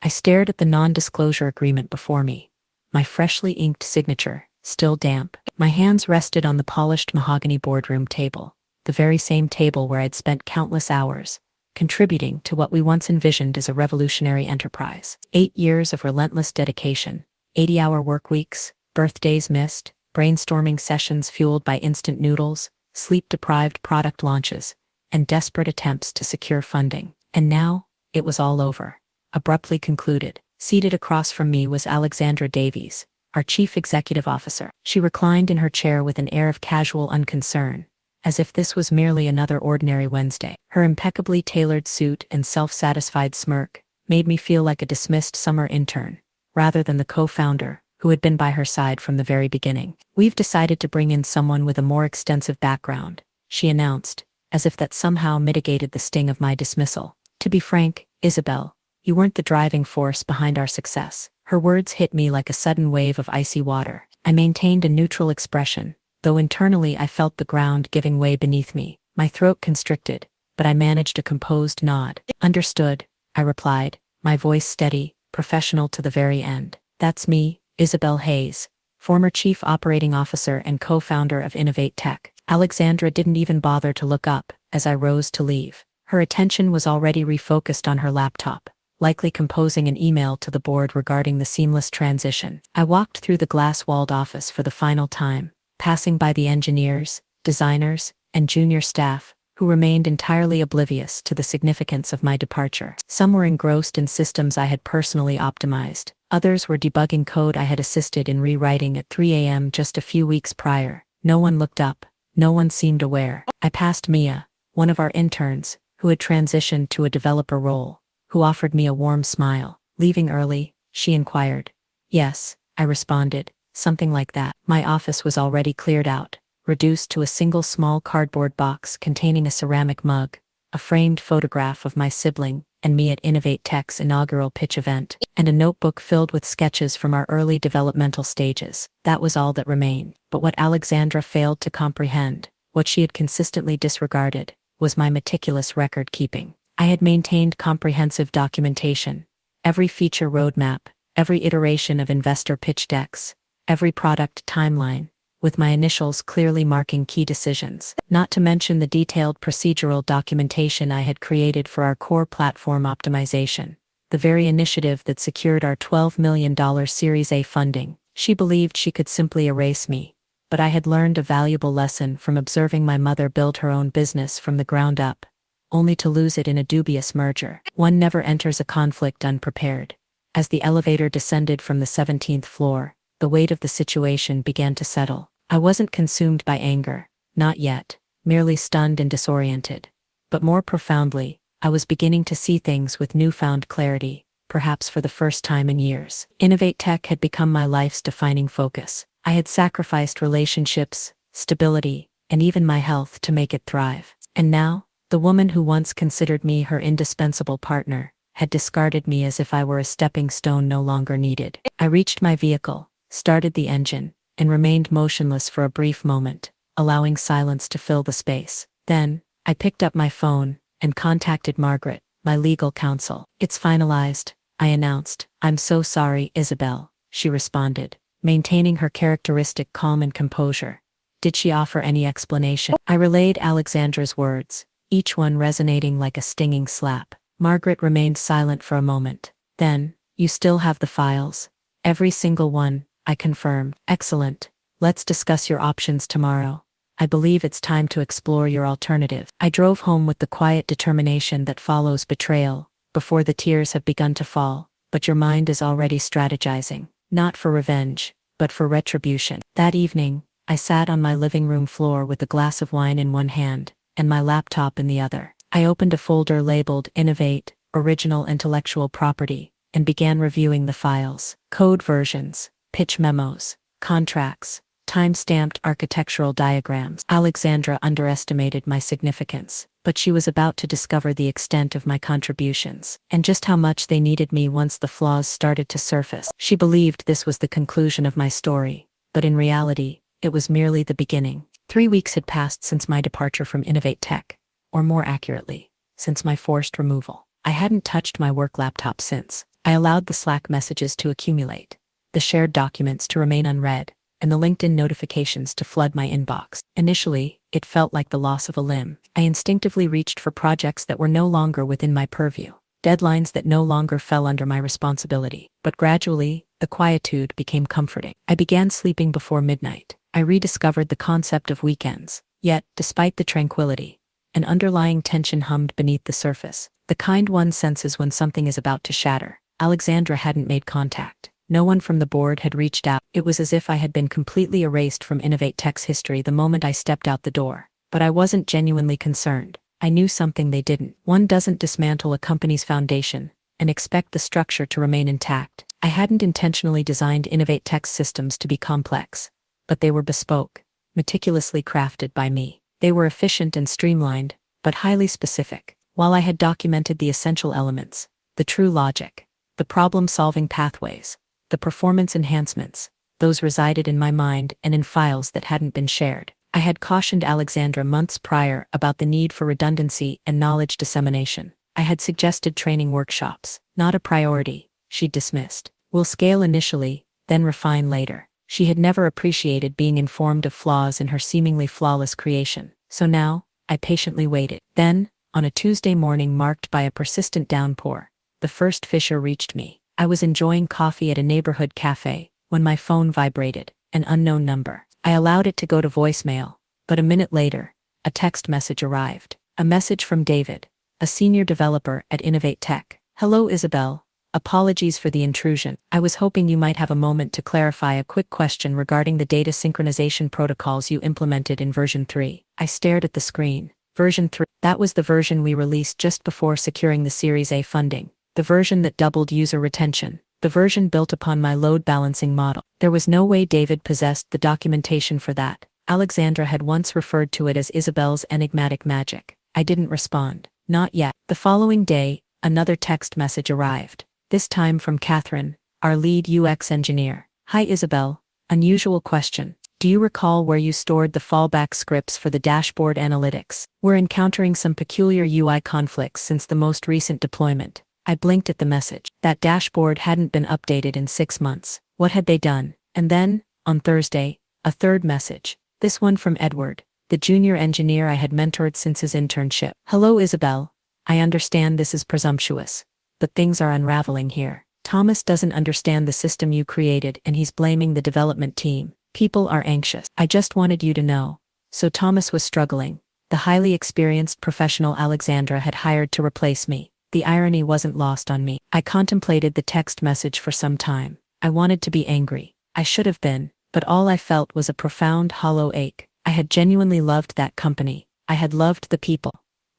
I stared at the non-disclosure agreement before me, my freshly inked signature still damp. My hands rested on the polished mahogany boardroom table, the very same table where I'd spent countless hours, contributing to what we once envisioned as a revolutionary enterprise. 8 years of relentless dedication, 80-hour work weeks, birthdays missed, brainstorming sessions fueled by instant noodles, sleep-deprived product launches, and desperate attempts to secure funding. And now, it was all over. Abruptly concluded. Seated across from me was Alexandra Davies, our chief executive officer. She reclined in her chair with an air of casual unconcern, as if this was merely another ordinary Wednesday. Her impeccably tailored suit and self-satisfied smirk made me feel like a dismissed summer intern, rather than the co-founder who had been by her side from the very beginning. "We've decided to bring in someone with a more extensive background," she announced, as if that somehow mitigated the sting of my dismissal. "To be frank, Isabel, you weren't the driving force behind our success." Her words hit me like a sudden wave of icy water. I maintained a neutral expression, though internally I felt the ground giving way beneath me. My throat constricted, but I managed a composed nod. "Understood," I replied, my voice steady, professional to the very end. "That's me, Isabel Hayes, former chief operating officer and co-founder of Innovate Tech." Alexandra didn't even bother to look up as I rose to leave. Her attention was already refocused on her laptop, likely composing an email to the board regarding the seamless transition. I walked through the glass-walled office for the final time, passing by the engineers, designers, and junior staff, who remained entirely oblivious to the significance of my departure. Some were engrossed in systems I had personally optimized. Others were debugging code I had assisted in rewriting at 3 a.m. just a few weeks prior. No one looked up. No one seemed aware. I passed Mia, one of our interns, who had transitioned to a developer role, who offered me a warm smile. "Leaving early?" she inquired. "Yes," I responded, something like that. My office was already cleared out, reduced to a single small cardboard box containing a ceramic mug, a framed photograph of my sibling and me at Innovate Tech's inaugural pitch event, and a notebook filled with sketches from our early developmental stages. That was all that remained. But what Alexandra failed to comprehend, what she had consistently disregarded, was my meticulous record keeping. I had maintained comprehensive documentation, every feature roadmap, every iteration of investor pitch decks, every product timeline, with my initials clearly marking key decisions, not to mention the detailed procedural documentation I had created for our core platform optimization, the very initiative that secured our $12 million Series A funding. She believed she could simply erase me, but I had learned a valuable lesson from observing my mother build her own business from the ground up, only to lose it in a dubious merger. One never enters a conflict unprepared. As the elevator descended from the 17th floor, the weight of the situation began to settle. I wasn't consumed by anger, not yet, merely stunned and disoriented. But more profoundly, I was beginning to see things with newfound clarity, perhaps for the first time in years. Innovate Tech had become my life's defining focus. I had sacrificed relationships, stability, and even my health to make it thrive. And now, the woman who once considered me her indispensable partner had discarded me as if I were a stepping stone no longer needed. I reached my vehicle, started the engine, and remained motionless for a brief moment, allowing silence to fill the space. Then, I picked up my phone and contacted Margaret, my legal counsel. "It's finalized," I announced. "I'm so sorry, Isabel," she responded, maintaining her characteristic calm and composure. "Did she offer any explanation?" I relayed Alexandra's words, each one resonating like a stinging slap. Margaret remained silent for a moment. Then, "You still have the files?" "Every single one," I confirmed. "Excellent. Let's discuss your options tomorrow. I believe it's time to explore your alternative." I drove home with the quiet determination that follows betrayal, before the tears have begun to fall, but your mind is already strategizing, not for revenge, but for retribution. That evening, I sat on my living room floor with a glass of wine in one hand, and my laptop in the other. I opened a folder labeled Innovate, Original Intellectual Property, and began reviewing the files. Code versions, pitch memos, contracts, time-stamped architectural diagrams. Alexandra underestimated my significance, but she was about to discover the extent of my contributions, and just how much they needed me once the flaws started to surface. She believed this was the conclusion of my story, but in reality, it was merely the beginning. 3 weeks had passed since my departure from Innovate Tech, or more accurately, since my forced removal. I hadn't touched my work laptop since. I allowed the Slack messages to accumulate, the shared documents to remain unread, and the LinkedIn notifications to flood my inbox. Initially, it felt like the loss of a limb. I instinctively reached for projects that were no longer within my purview, deadlines that no longer fell under my responsibility. But gradually, the quietude became comforting. I began sleeping before midnight. I rediscovered the concept of weekends. Yet, despite the tranquility, an underlying tension hummed beneath the surface, the kind one senses when something is about to shatter. Alexandra hadn't made contact. No one from the board had reached out. It was as if I had been completely erased from Innovate Tech's history the moment I stepped out the door. But I wasn't genuinely concerned. I knew something they didn't. One doesn't dismantle a company's foundation and expect the structure to remain intact. I hadn't intentionally designed Innovate Tech's systems to be complex, but they were bespoke, meticulously crafted by me. They were efficient and streamlined, but highly specific. While I had documented the essential elements, the true logic, the problem-solving pathways, the performance enhancements, those resided in my mind and in files that hadn't been shared. I had cautioned Alexandra months prior about the need for redundancy and knowledge dissemination. I had suggested training workshops. Not a priority, she dismissed. We'll scale initially, then refine later. She had never appreciated being informed of flaws in her seemingly flawless creation. So now, I patiently waited. Then, on a Tuesday morning marked by a persistent downpour, the first fissure reached me. I was enjoying coffee at a neighborhood cafe when my phone vibrated, an unknown number. I allowed it to go to voicemail, but a minute later, a text message arrived. A message from David, a senior developer at Innovate Tech. Hello, Isabel. Apologies for the intrusion. I was hoping you might have a moment to clarify a quick question regarding the data synchronization protocols you implemented in version 3. I stared at the screen. Version 3. That was the version we released just before securing the Series A funding. The version that doubled user retention. The version built upon my load balancing model. There was no way David possessed the documentation for that. Alexandra had once referred to it as Isabel's enigmatic magic. I didn't respond. Not yet. The following day, another text message arrived. This time from Catherine, our lead UX engineer. Hi Isabel. Unusual question. Do you recall where you stored the fallback scripts for the dashboard analytics? We're encountering some peculiar UI conflicts since the most recent deployment. I blinked at the message. That dashboard hadn't been updated in 6 months. What had they done? And then, on Thursday, a third message. This one from Edward, the junior engineer I had mentored since his internship. Hello Isabel. I understand this is presumptuous, but things are unraveling here. Thomas doesn't understand the system you created and he's blaming the development team. People are anxious. I just wanted you to know. So Thomas was struggling. The highly experienced professional Alexandra had hired to replace me. The irony wasn't lost on me. I contemplated the text message for some time. I wanted to be angry. I should have been, but all I felt was a profound hollow ache. I had genuinely loved that company. I had loved the people,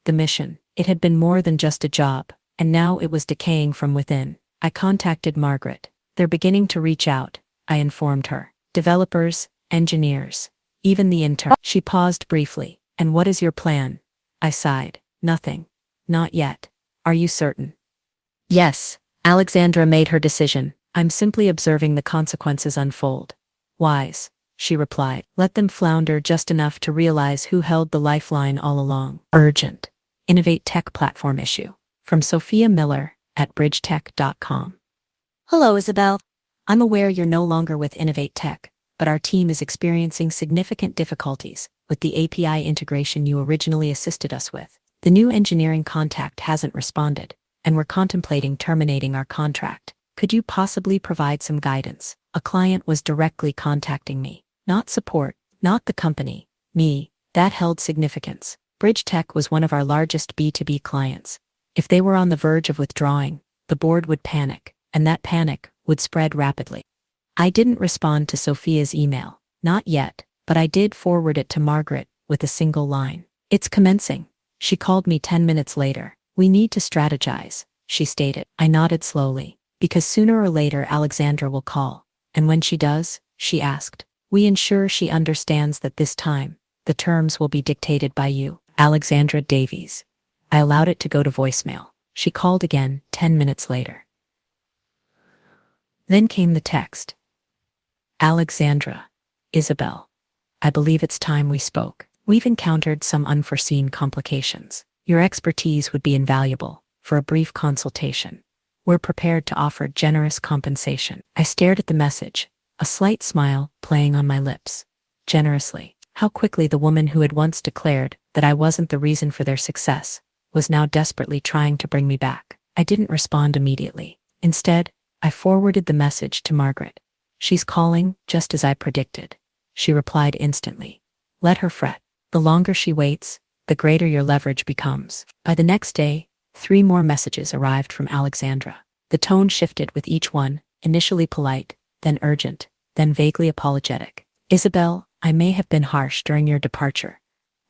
the mission. It had been more than just a job, and now it was decaying from within. I contacted Margaret. They're beginning to reach out, I informed her. Developers, engineers, even the intern. She paused briefly. And what is your plan? I sighed. Nothing. Not yet. Are you certain? Yes. Alexandra made her decision. I'm simply observing the consequences unfold. Wise, she replied. Let them flounder just enough to realize who held the lifeline all along. Urgent. Innovate Tech platform issue. From Sophia Miller at bridgetech.com. Hello, Isabel. I'm aware you're no longer with Innovate Tech, but our team is experiencing significant difficulties with the API integration you originally assisted us with. The new engineering contact hasn't responded, and we're contemplating terminating our contract. Could you possibly provide some guidance? A client was directly contacting me. Not support, not the company, me. That held significance. Bridge Tech was one of our largest B2B clients. If they were on the verge of withdrawing, the board would panic, and that panic would spread rapidly. I didn't respond to Sophia's email. Not yet, but I did forward it to Margaret with a single line. It's commencing. She called me 10 minutes later. We need to strategize, she stated. I nodded slowly. Because sooner or later Alexandra will call. And when she does, she asked, we ensure she understands that this time, the terms will be dictated by you. Alexandra Davies. I allowed it to go to voicemail. She called again 10 minutes later. Then came the text. Alexandra. Isabel. I believe it's time we spoke. We've encountered some unforeseen complications. Your expertise would be invaluable for a brief consultation. We're prepared to offer generous compensation. I stared at the message, a slight smile playing on my lips. Generously. How quickly the woman who had once declared that I wasn't the reason for their success was now desperately trying to bring me back. I didn't respond immediately. Instead, I forwarded the message to Margaret. She's calling, just as I predicted. She replied instantly. Let her fret. The longer she waits, the greater your leverage becomes. By the next day, 3 more messages arrived from Alexandra. The tone shifted with each one, initially polite, then urgent, then vaguely apologetic. Isabel, I may have been harsh during your departure.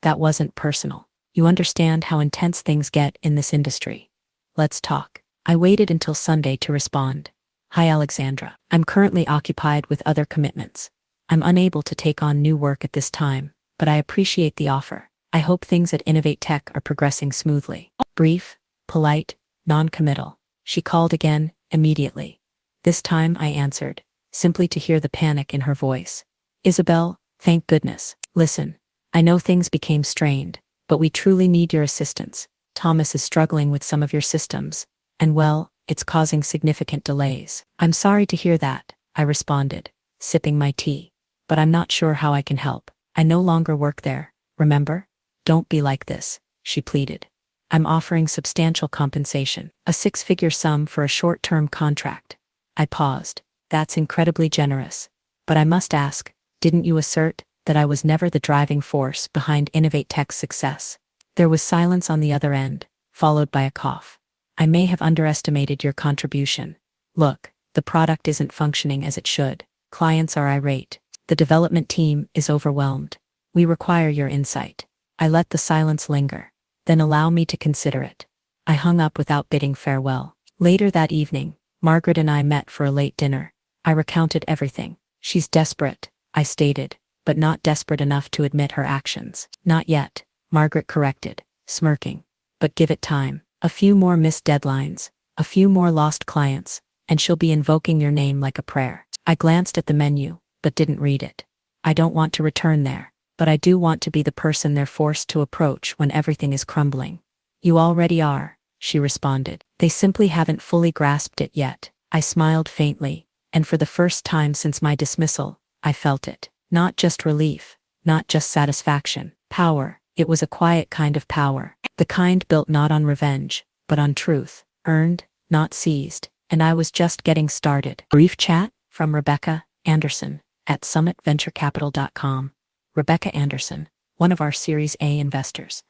That wasn't personal. You understand how intense things get in this industry. Let's talk. I waited until Sunday to respond. Hi Alexandra. I'm currently occupied with other commitments. I'm unable to take on new work at this time, but I appreciate the offer. I hope things at Innovate Tech are progressing smoothly. Brief, polite, non-committal. She called again, immediately. This time I answered, simply to hear the panic in her voice. Isabel, thank goodness. Listen, I know things became strained, but we truly need your assistance. Thomas is struggling with some of your systems, and well, it's causing significant delays. I'm sorry to hear that, I responded, sipping my tea. But I'm not sure how I can help. I no longer work there, remember? Don't be like this, she pleaded. I'm offering substantial compensation, a 6-figure sum for a short-term contract. I paused. That's incredibly generous. But I must ask, didn't you assert that I was never the driving force behind Innovate Tech's success? There was silence on the other end, followed by a cough. I may have underestimated your contribution. Look, the product isn't functioning as it should. Clients are irate. The development team is overwhelmed. We require your insight. I let the silence linger. Then allow me to consider it. I hung up without bidding farewell. Later that evening, Margaret and I met for a late dinner. I recounted everything. She's desperate, I stated, but not desperate enough to admit her actions. Not yet, Margaret corrected, smirking. But give it time. A few more missed deadlines, a few more lost clients, and she'll be invoking your name like a prayer. I glanced at the menu, but didn't read it. I don't want to return there, but I do want to be the person they're forced to approach when everything is crumbling. You already are, she responded. They simply haven't fully grasped it yet. I smiled faintly, and for the first time since my dismissal, I felt it. Not just relief, not just satisfaction, power. It was a quiet kind of power, the kind built not on revenge, but on truth, earned, not seized, and I was just getting started. Brief chat from Rebecca Anderson at summitventurecapital.com. Rebecca Anderson, one of our Series A investors.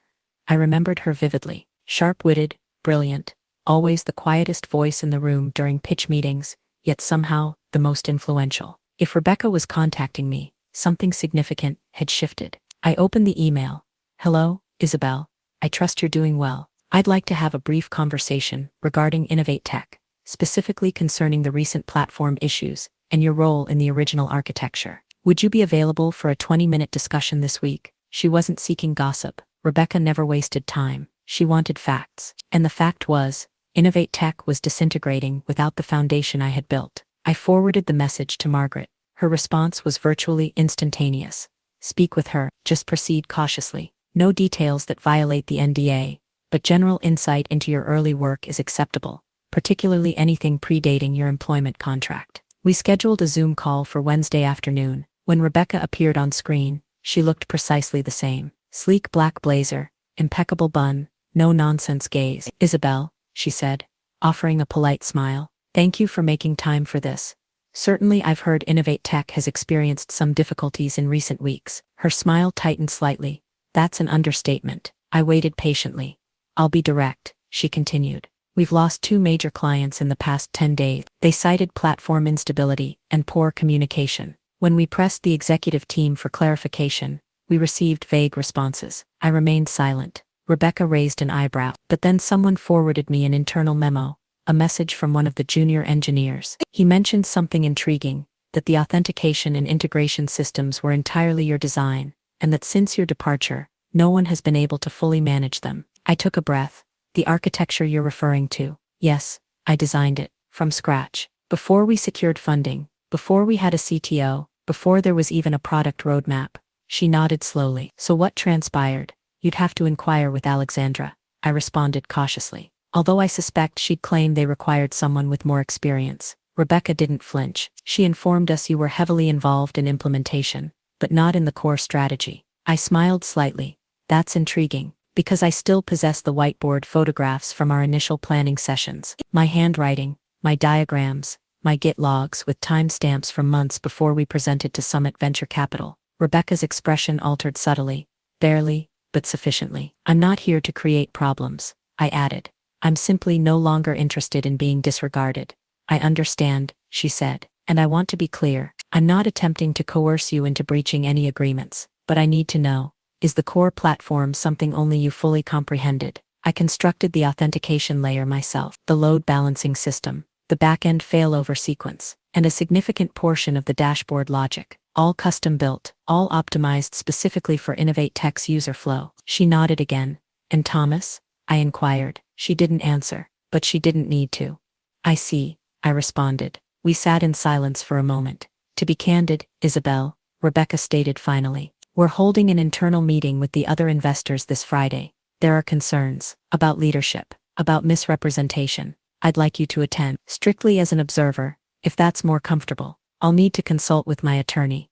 I remembered her vividly, sharp-witted, brilliant, always the quietest voice in the room during pitch meetings, yet somehow the most influential. If Rebecca was contacting me, something significant had shifted. I opened the email. Hello, Isabel. I trust you're doing well. I'd like to have a brief conversation regarding Innovate Tech, specifically concerning the recent platform issues and your role in the original architecture. Would you be available for a 20-minute discussion this week? She wasn't seeking gossip. Rebecca never wasted time. She wanted facts. And the fact was, Innovate Tech was disintegrating without the foundation I had built. I forwarded the message to Margaret. Her response was virtually instantaneous. Speak with her, just proceed cautiously. No details that violate the NDA, but general insight into your early work is acceptable, particularly anything predating your employment contract. We scheduled a Zoom call for Wednesday afternoon. When Rebecca appeared on screen, she looked precisely the same. Sleek black blazer, impeccable bun, no-nonsense gaze. Isabel, she said, offering a polite smile. Thank you for making time for this. Certainly I've heard Innovate Tech has experienced some difficulties in recent weeks. Her smile tightened slightly. That's an understatement. I waited patiently. I'll be direct, she continued. We've lost 2 major clients in the past 10 days. They cited platform instability and poor communication. When we pressed the executive team for clarification, we received vague responses. I remained silent. Rebecca raised an eyebrow, but then someone forwarded me an internal memo, a message from one of the junior engineers. He mentioned something intriguing, that the authentication and integration systems were entirely your design, and that since your departure, no one has been able to fully manage them. I took a breath. The architecture you're referring to. Yes, I designed it, from scratch. Before we secured funding, before we had a CTO, before there was even a product roadmap. She nodded slowly. So what transpired? You'd have to inquire with Alexandra, I responded cautiously. although I suspect she'd claim they required someone with more experience. Rebecca didn't flinch. She informed us you were heavily involved in implementation, but not in the core strategy. I smiled slightly. That's intriguing, because I still possess the whiteboard photographs from our initial planning sessions. My handwriting, my diagrams, my Git logs with timestamps from months before we presented to Summit Venture Capital. Rebecca's expression altered subtly, barely, but sufficiently. I'm not here to create problems, I added. I'm simply no longer interested in being disregarded. I understand, she said, and I want to be clear. I'm not attempting to coerce you into breaching any agreements, but I need to know, is the core platform something only you fully comprehended? I constructed the authentication layer myself, the load balancing system, the back-end failover sequence, and a significant portion of the dashboard logic, all custom-built, all optimized specifically for Innovate Tech's user flow. She nodded again. And Thomas? I inquired. She didn't answer, but she didn't need to. I see, I responded. We sat in silence for a moment. To be candid, Isabel, Rebecca stated finally, we're holding an internal meeting with the other investors this Friday. There are concerns about leadership, about misrepresentation. I'd like you to attend, strictly as an observer, if that's more comfortable. I'll need to consult with my attorney.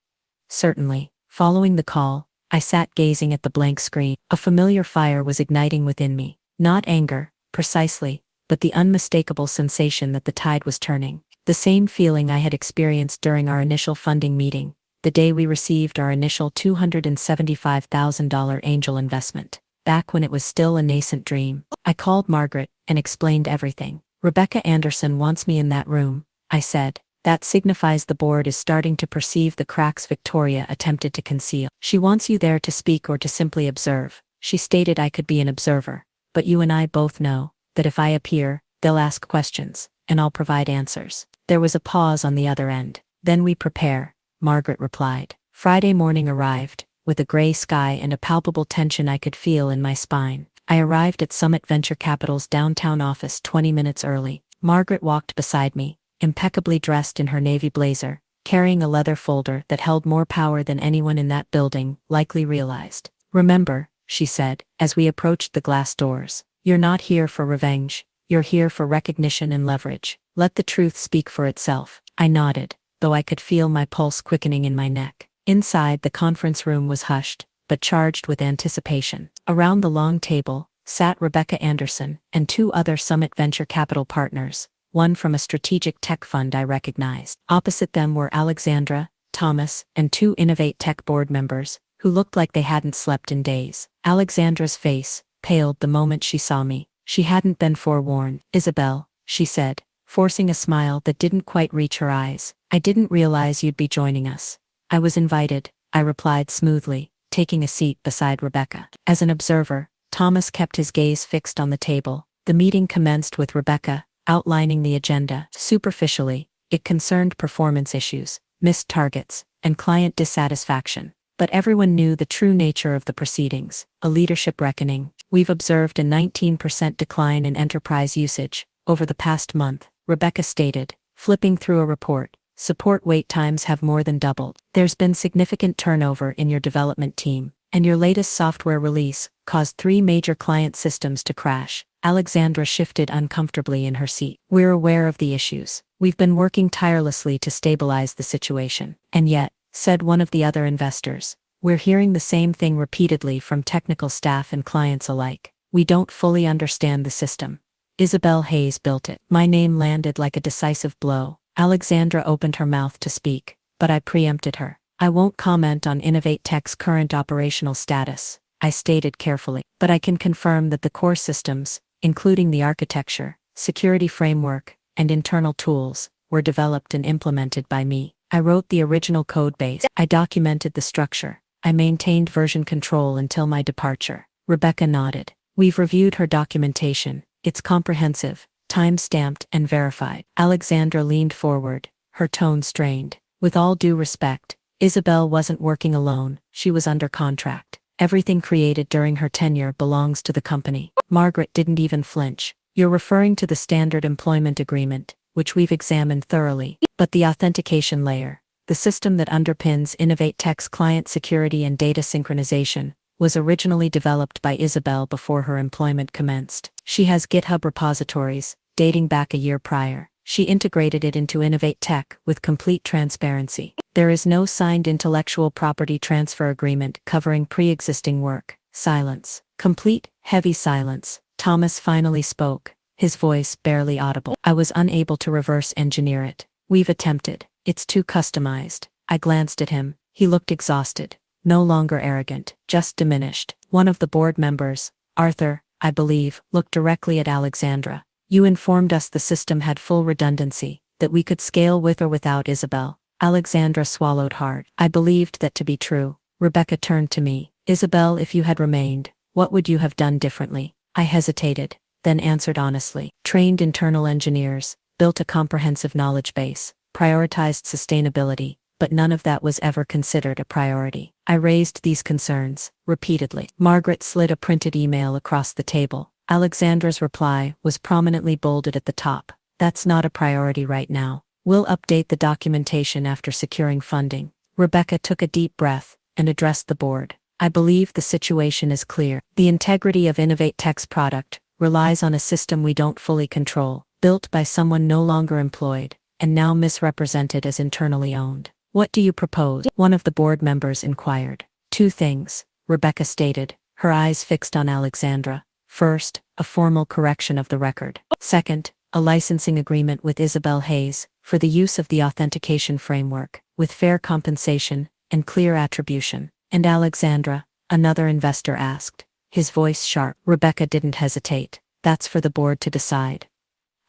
Certainly. Following the call, I sat gazing at the blank screen. A familiar fire was igniting within me. Not anger, precisely, but the unmistakable sensation that the tide was turning. The same feeling I had experienced during our initial funding meeting, the day we received our initial $275,000 angel investment. Back when it was still a nascent dream. I called Margaret and explained everything. Rebecca Anderson wants me in that room, I said. That signifies the board is starting to perceive the cracks Victoria attempted to conceal. She wants you there to speak or to simply observe. She stated I could be an observer, but you and I both know that if I appear, they'll ask questions, and I'll provide answers. There was a pause on the other end. Then we prepare, Margaret replied. Friday morning arrived, with a gray sky and a palpable tension I could feel in my spine. I arrived at Summit Venture Capital's downtown office 20 minutes early. Margaret walked beside me, impeccably dressed in her navy blazer, carrying a leather folder that held more power than anyone in that building likely realized. Remember, she said, as we approached the glass doors, you're not here for revenge, you're here for recognition and leverage. Let the truth speak for itself. I nodded, though I could feel my pulse quickening in my neck. Inside, the conference room was hushed, but charged with anticipation. Around the long table sat Rebecca Anderson and two other Summit Venture Capital partners, one from a strategic tech fund I recognized. Opposite them were Alexandra, Thomas, and two Innovate Tech board members, who looked like they hadn't slept in days. Alexandra's face paled the moment she saw me. She hadn't been forewarned. Isabel, she said, forcing a smile that didn't quite reach her eyes. I didn't realize you'd be joining us. I was invited, I replied smoothly, taking a seat beside Rebecca. As an observer, Thomas kept his gaze fixed on the table. The meeting commenced with Rebecca outlining the agenda. Superficially, it concerned performance issues, missed targets, and client dissatisfaction. But everyone knew the true nature of the proceedings, a leadership reckoning. We've observed a 19% decline in enterprise usage over the past month, Rebecca stated, flipping through a report. Support wait times have more than doubled. There's been significant turnover in your development team, and your latest software release caused 3 major client systems to crash. Alexandra shifted uncomfortably in her seat. We're aware of the issues. We've been working tirelessly to stabilize the situation. And yet, said one of the other investors, we're hearing the same thing repeatedly from technical staff and clients alike. We don't fully understand the system. Isabel Hayes built it. My name landed like a decisive blow. Alexandra opened her mouth to speak, but I preempted her. I won't comment on Innovate Tech's current operational status, I stated carefully, but I can confirm that the core systems, including the architecture, security framework, and internal tools, were developed and implemented by me. I wrote the original code base. I documented the structure. I maintained version control until my departure. Rebecca nodded. We've reviewed her documentation. It's comprehensive, time-stamped, and verified. Alexandra leaned forward, her tone strained. With all due respect, Isabel wasn't working alone. She was under contract. Everything created during her tenure belongs to the company. Margaret didn't even flinch. You're referring to the standard employment agreement, which we've examined thoroughly. But the authentication layer, the system that underpins Innovate Tech's client security and data synchronization, was originally developed by Isabel before her employment commenced. She has GitHub repositories, dating back a year prior. She integrated it into Innovate Tech with complete transparency. There is no signed intellectual property transfer agreement covering pre-existing work. Silence. Complete, heavy silence. Thomas finally spoke, his voice barely audible. I was unable to reverse engineer it. We've attempted. It's too customized. I glanced at him. He looked exhausted. No longer arrogant, just diminished. One of the board members, Arthur, I believe, looked directly at Alexandra. You informed us the system had full redundancy, that we could scale with or without Isabel. Alexandra swallowed hard. I believed that to be true. Rebecca turned to me. Isabel, if you had remained, what would you have done differently? I hesitated, then answered honestly. Trained internal engineers, built a comprehensive knowledge base, prioritized sustainability, but none of that was ever considered a priority. I raised these concerns, repeatedly. Margaret slid a printed email across the table. Alexandra's reply was prominently bolded at the top. That's not a priority right now. We'll update the documentation after securing funding. Rebecca took a deep breath and addressed the board. I believe the situation is clear. The integrity of Innovate Tech's product relies on a system we don't fully control, built by someone no longer employed, and now misrepresented as internally owned. What do you propose? One of the board members inquired. Two things, Rebecca stated, her eyes fixed on Alexandra. First, a formal correction of the record. Second, a licensing agreement with Isabel Hayes for the use of the authentication framework, with fair compensation and clear attribution. And Alexandra, another investor asked, his voice sharp. Rebecca didn't hesitate. That's for the board to decide.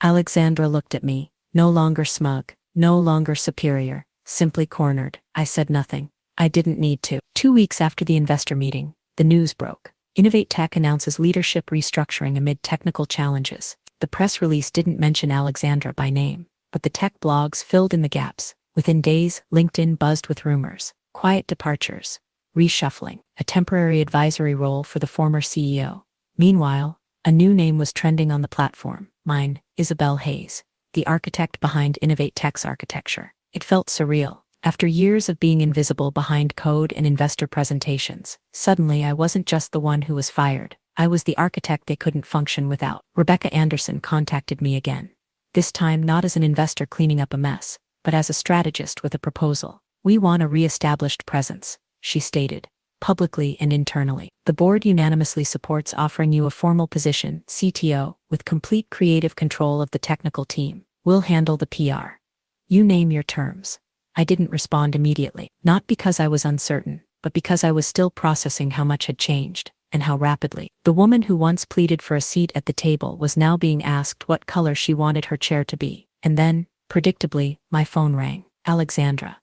Alexandra looked at me, no longer smug, no longer superior, simply cornered. I said nothing. I didn't need to. 2 weeks after the investor meeting, the news broke. Innovate Tech announces leadership restructuring amid technical challenges. The press release didn't mention Alexandra by name, but the tech blogs filled in the gaps. Within days, LinkedIn buzzed with rumors, quiet departures, reshuffling, a temporary advisory role for the former CEO. Meanwhile, a new name was trending on the platform. Mine, Isabel Hayes, the architect behind Innovate Tech's architecture. It felt surreal. After years of being invisible behind code and investor presentations, suddenly I wasn't just the one who was fired. I was the architect they couldn't function without. Rebecca Anderson contacted me again. This time not as an investor cleaning up a mess, but as a strategist with a proposal. We want a re-established presence, she stated, publicly and internally. The board unanimously supports offering you a formal position, CTO, with complete creative control of the technical team. We'll handle the PR. You name your terms. I didn't respond immediately, not because I was uncertain, but because I was still processing how much had changed, and how rapidly. The woman who once pleaded for a seat at the table was now being asked what color she wanted her chair to be. And then, predictably, my phone rang. Alexandra.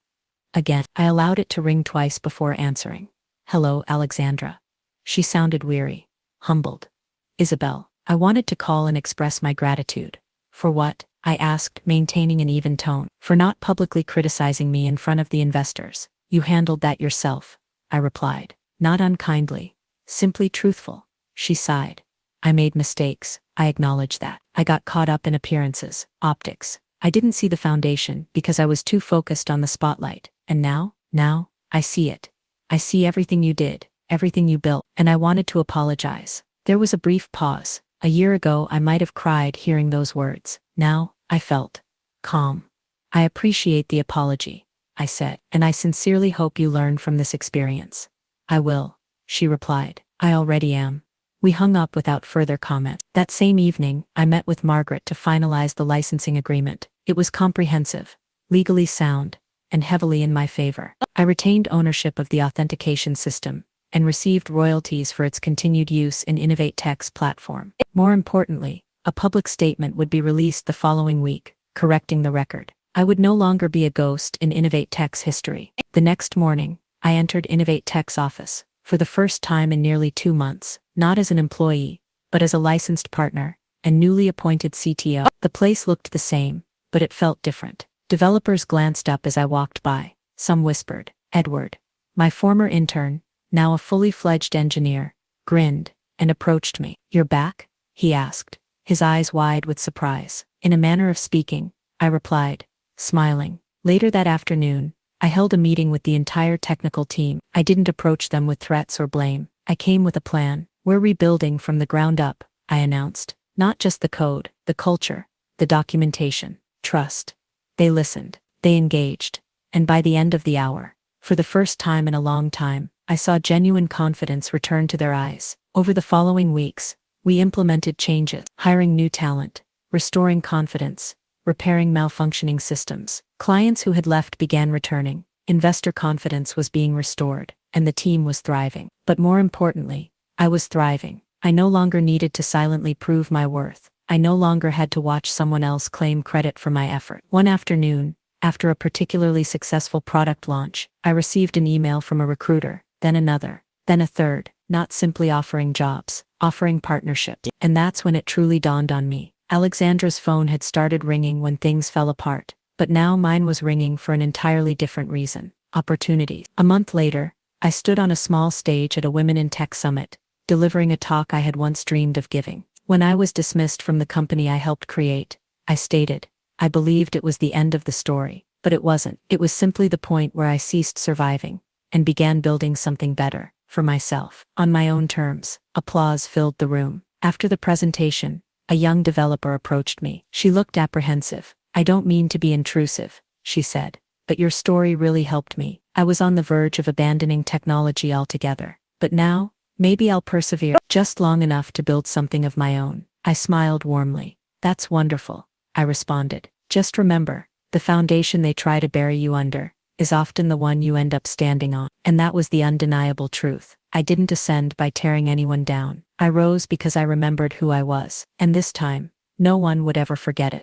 Again, I allowed it to ring twice before answering. Hello, Alexandra. She sounded weary, humbled. Isabel, I wanted to call and express my gratitude. For what? I asked, maintaining an even tone. For not publicly criticizing me in front of the investors. You handled that yourself, I replied. Not unkindly, simply truthful. She sighed. I made mistakes, I acknowledge that. I got caught up in appearances, optics. I didn't see the foundation because I was too focused on the spotlight. And now, I see it. I see everything you did, everything you built, and I wanted to apologize. There was a brief pause. A year ago I might have cried hearing those words. Now, I felt calm. I appreciate the apology, I said, and I sincerely hope you learn from this experience. I will, she replied. I already am. We hung up without further comment. That same evening, I met with Margaret to finalize the licensing agreement. It was comprehensive, legally sound, and heavily in my favor. I retained ownership of the authentication system and received royalties for its continued use in Innovate Tech's platform. More importantly, a public statement would be released the following week, correcting the record. I would no longer be a ghost in Innovate Tech's history. The next morning, I entered Innovate Tech's office, for the first time in nearly 2 months, not as an employee, but as a licensed partner and newly appointed CTO. The place looked the same, but it felt different. Developers glanced up as I walked by. Some whispered. Edward, my former intern, now a fully fledged engineer, grinned and approached me. You're back? He asked, his eyes wide with surprise. In a manner of speaking, I replied, smiling. Later that afternoon, I held a meeting with the entire technical team. I didn't approach them with threats or blame. I came with a plan. We're rebuilding from the ground up, I announced. Not just the code, the culture, the documentation, trust. They listened, they engaged, and by the end of the hour, for the first time in a long time, I saw genuine confidence return to their eyes. Over the following weeks, we implemented changes, hiring new talent, restoring confidence, repairing malfunctioning systems. Clients who had left began returning, investor confidence was being restored, and the team was thriving. But more importantly, I was thriving. I no longer needed to silently prove my worth. I no longer had to watch someone else claim credit for my effort. One afternoon, after a particularly successful product launch, I received an email from a recruiter, then another, then a third, not simply offering jobs, offering partnership. And that's when it truly dawned on me. Alexandra's phone had started ringing when things fell apart, but now mine was ringing for an entirely different reason: opportunities. A month later, I stood on a small stage at a Women in Tech summit, delivering a talk I had once dreamed of giving. When I was dismissed from the company I helped create, I stated, I believed it was the end of the story, but it wasn't. It was simply the point where I ceased surviving and began building something better, for myself, on my own terms. Applause filled the room. After the presentation, a young developer approached me. She looked apprehensive. I don't mean to be intrusive, she said, but your story really helped me. I was on the verge of abandoning technology altogether. But now, maybe I'll persevere just long enough to build something of my own. I smiled warmly. That's wonderful, I responded. Just remember, the foundation they try to bury you under is often the one you end up standing on. And that was the undeniable truth. I didn't ascend by tearing anyone down. I rose because I remembered who I was. And this time, no one would ever forget it.